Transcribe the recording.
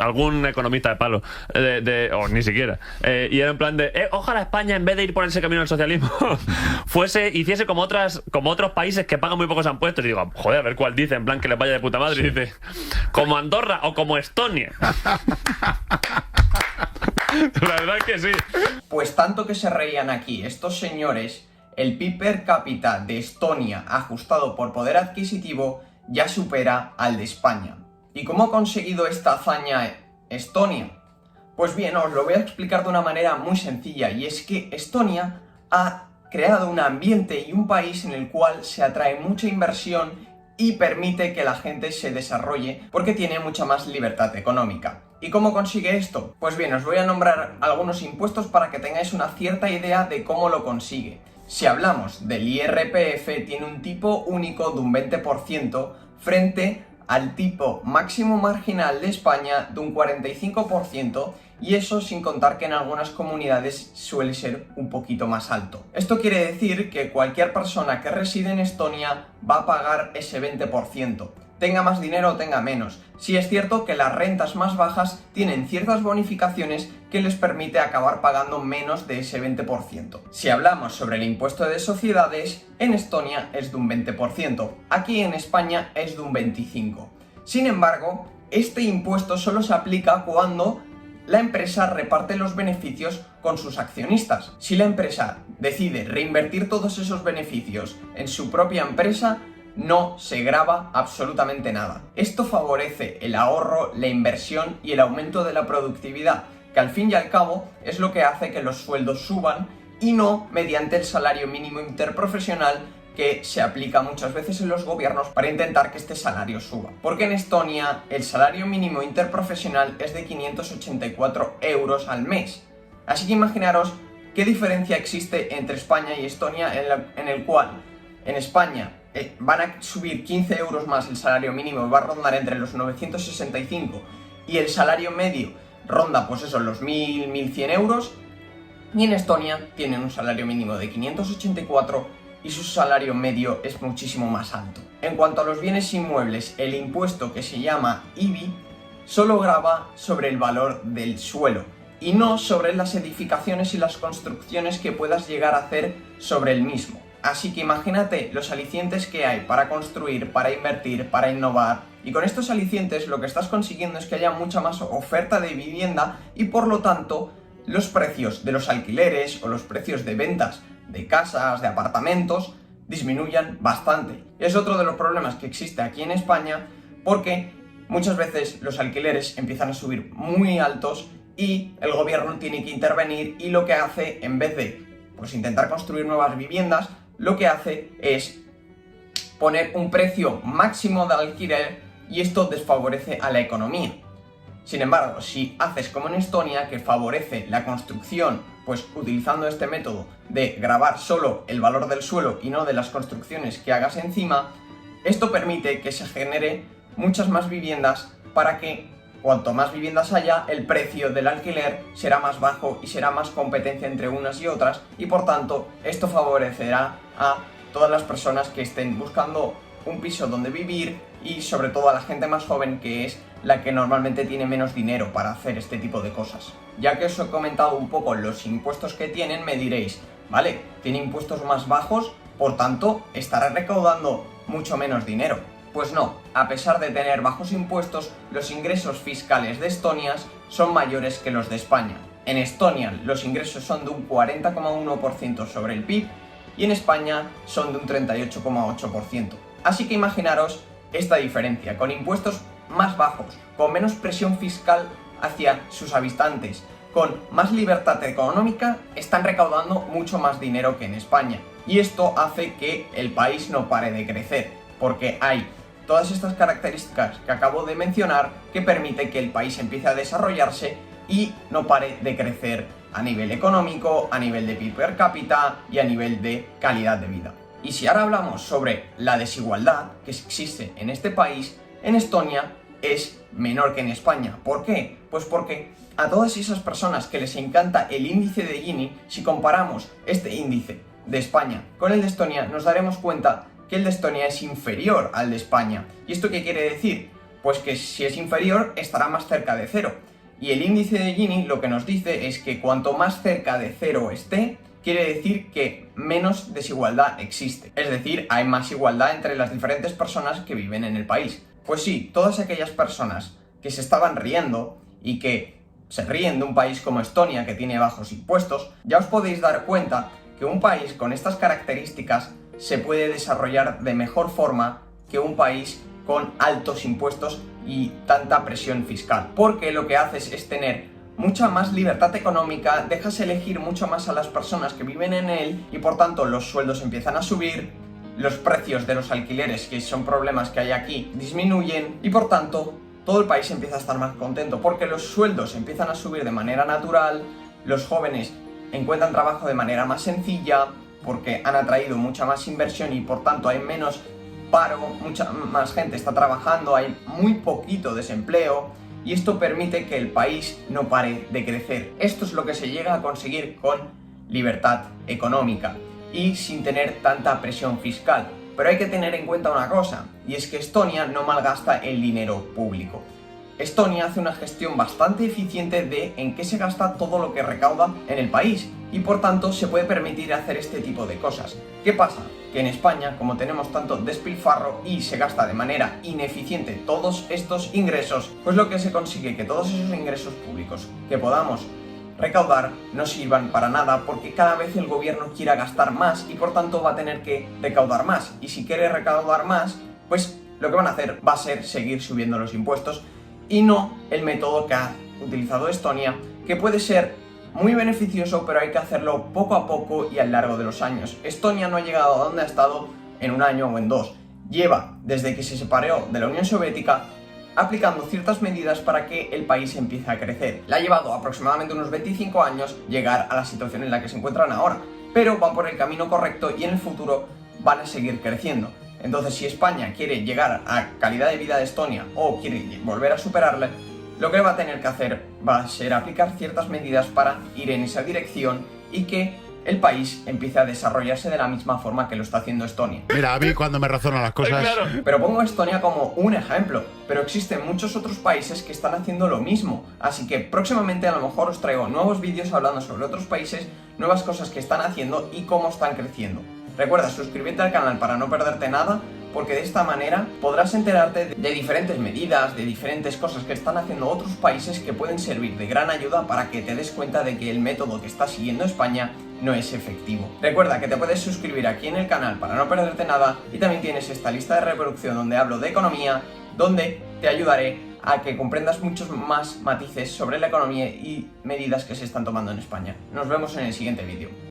algún economista de palo, o ni siquiera. Y era en plan de, ojalá España, en vez de ir por ese camino del socialismo, hiciese como otros países que pagan muy pocos impuestos. Y digo, joder, a ver cuál dice, en plan que les vaya de puta madre. Sí. Y dice, como Andorra o como Estonia. La verdad es que sí. Pues tanto que se reían aquí estos señores, el PIB per cápita de Estonia, ajustado por poder adquisitivo, ya supera al de España. ¿Y cómo ha conseguido esta hazaña Estonia? Pues bien, os lo voy a explicar de una manera muy sencilla, y es que Estonia ha creado un ambiente y un país en el cual se atrae mucha inversión y permite que la gente se desarrolle porque tiene mucha más libertad económica. ¿Y cómo consigue esto? Pues bien, os voy a nombrar algunos impuestos para que tengáis una cierta idea de cómo lo consigue. Si hablamos del IRPF, tiene un tipo único de un 20% frente al tipo máximo marginal de España de un 45%, y eso sin contar que en algunas comunidades suele ser un poquito más alto. Esto quiere decir que cualquier persona que reside en Estonia va a pagar ese 20%. Tenga más dinero o tenga menos. Sí es cierto que las rentas más bajas tienen ciertas bonificaciones que les permite acabar pagando menos de ese 20%. Si hablamos sobre el impuesto de sociedades, en Estonia es de un 20%, aquí en España es de un 25%. Sin embargo, este impuesto solo se aplica cuando la empresa reparte los beneficios con sus accionistas. Si la empresa decide reinvertir todos esos beneficios en su propia empresa, no se grava absolutamente nada. Esto favorece el ahorro, la inversión y el aumento de la productividad, que al fin y al cabo es lo que hace que los sueldos suban, y no mediante el salario mínimo interprofesional que se aplica muchas veces en los gobiernos para intentar que este salario suba. Porque en Estonia el salario mínimo interprofesional es de 584 euros al mes. Así que imaginaros qué diferencia existe entre España y Estonia, en el cual en España van a subir 15 euros más el salario mínimo, va a rondar entre los 965, y el salario medio ronda pues eso, los 1000, 1100 euros, y en Estonia tienen un salario mínimo de 584 y su salario medio es muchísimo más alto. En cuanto a los bienes inmuebles, el impuesto que se llama IBI solo grava sobre el valor del suelo y no sobre las edificaciones y las construcciones que puedas llegar a hacer sobre el mismo. Así que imagínate los alicientes que hay para construir, para invertir, para innovar, y con estos alicientes lo que estás consiguiendo es que haya mucha más oferta de vivienda y por lo tanto los precios de los alquileres o los precios de ventas de casas, de apartamentos, disminuyan bastante. Es otro de los problemas que existe aquí en España, porque muchas veces los alquileres empiezan a subir muy altos y el gobierno tiene que intervenir, y lo que hace, en vez de pues intentar construir nuevas viviendas, lo que hace es poner un precio máximo de alquiler, y esto desfavorece a la economía. Sin embargo, si haces como en Estonia, que favorece la construcción, pues utilizando este método de gravar solo el valor del suelo y no de las construcciones que hagas encima, esto permite que se genere muchas más viviendas, para que cuanto más viviendas haya, el precio del alquiler será más bajo y será más competencia entre unas y otras, y por tanto esto favorecerá a todas las personas que estén buscando un piso donde vivir, y sobre todo a la gente más joven, que es la que normalmente tiene menos dinero para hacer este tipo de cosas. Ya que os he comentado un poco los impuestos que tienen, me diréis, vale, tiene impuestos más bajos, por tanto estará recaudando mucho menos dinero. Pues no, a pesar de tener bajos impuestos, los ingresos fiscales de Estonia son mayores que los de España. En Estonia los ingresos son de un 40,1% sobre el PIB, y en España son de un 38,8%. Así que imaginaros esta diferencia, con impuestos más bajos, con menos presión fiscal hacia sus habitantes, con más libertad económica, están recaudando mucho más dinero que en España. Y esto hace que el país no pare de crecer, porque hay todas estas características que acabo de mencionar que permite que el país empiece a desarrollarse y no pare de crecer a nivel económico, a nivel de PIB per cápita y a nivel de calidad de vida. Y si ahora hablamos sobre la desigualdad que existe en este país, en Estonia es menor que en España. ¿Por qué? Pues porque a todas esas personas que les encanta el índice de Gini, si comparamos este índice de España con el de Estonia, nos daremos cuenta que el de Estonia es inferior al de España. ¿Y esto qué quiere decir? Pues que si es inferior estará más cerca de cero. Y el índice de Gini lo que nos dice es que cuanto más cerca de cero esté, quiere decir que menos desigualdad existe. Es decir, hay más igualdad entre las diferentes personas que viven en el país. Pues sí, todas aquellas personas que se estaban riendo y que se ríen de un país como Estonia, que tiene bajos impuestos, ya os podéis dar cuenta que un país con estas características se puede desarrollar de mejor forma que un país con altos impuestos y tanta presión fiscal. Porque lo que haces es tener mucha más libertad económica, dejas elegir mucho más a las personas que viven en él y por tanto los sueldos empiezan a subir, los precios de los alquileres, que son problemas que hay aquí, disminuyen y por tanto todo el país empieza a estar más contento porque los sueldos empiezan a subir de manera natural, los jóvenes encuentran trabajo de manera más sencilla porque han atraído mucha más inversión y por tanto hay menos paro, mucha más gente está trabajando, hay muy poquito desempleo y esto permite que el país no pare de crecer. Esto es lo que se llega a conseguir con libertad económica y sin tener tanta presión fiscal. Pero hay que tener en cuenta una cosa, y es que Estonia no malgasta el dinero público. Estonia hace una gestión bastante eficiente de en qué se gasta todo lo que recauda en el país y por tanto se puede permitir hacer este tipo de cosas. ¿Qué pasa? Que en España, como tenemos tanto despilfarro y se gasta de manera ineficiente todos estos ingresos, pues lo que se consigue que todos esos ingresos públicos que podamos recaudar no sirvan para nada porque cada vez el gobierno quiera gastar más y por tanto va a tener que recaudar más. Y si quiere recaudar más, pues lo que van a hacer va a ser seguir subiendo los impuestos y no el método que ha utilizado Estonia, que puede ser muy beneficioso, pero hay que hacerlo poco a poco y a lo largo de los años. Estonia no ha llegado a donde ha estado en un año o en dos. Lleva, desde que se separó de la Unión Soviética, aplicando ciertas medidas para que el país empiece a crecer. Le ha llevado aproximadamente unos 25 años llegar a la situación en la que se encuentran ahora, pero van por el camino correcto y en el futuro van a seguir creciendo. Entonces, si España quiere llegar a calidad de vida de Estonia o quiere volver a superarle, lo que va a tener que hacer va a ser aplicar ciertas medidas para ir en esa dirección y que el país empiece a desarrollarse de la misma forma que lo está haciendo Estonia. Mira, a mí cuando me razonan las cosas... Claro. Pero pongo a Estonia como un ejemplo, pero existen muchos otros países que están haciendo lo mismo, así que próximamente a lo mejor os traigo nuevos vídeos hablando sobre otros países, nuevas cosas que están haciendo y cómo están creciendo. Recuerda suscribirte al canal para no perderte nada, porque de esta manera podrás enterarte de diferentes medidas, de diferentes cosas que están haciendo otros países que pueden servir de gran ayuda para que te des cuenta de que el método que está siguiendo España no es efectivo. Recuerda que te puedes suscribir aquí en el canal para no perderte nada y también tienes esta lista de reproducción donde hablo de economía, donde te ayudaré a que comprendas muchos más matices sobre la economía y medidas que se están tomando en España. Nos vemos en el siguiente vídeo.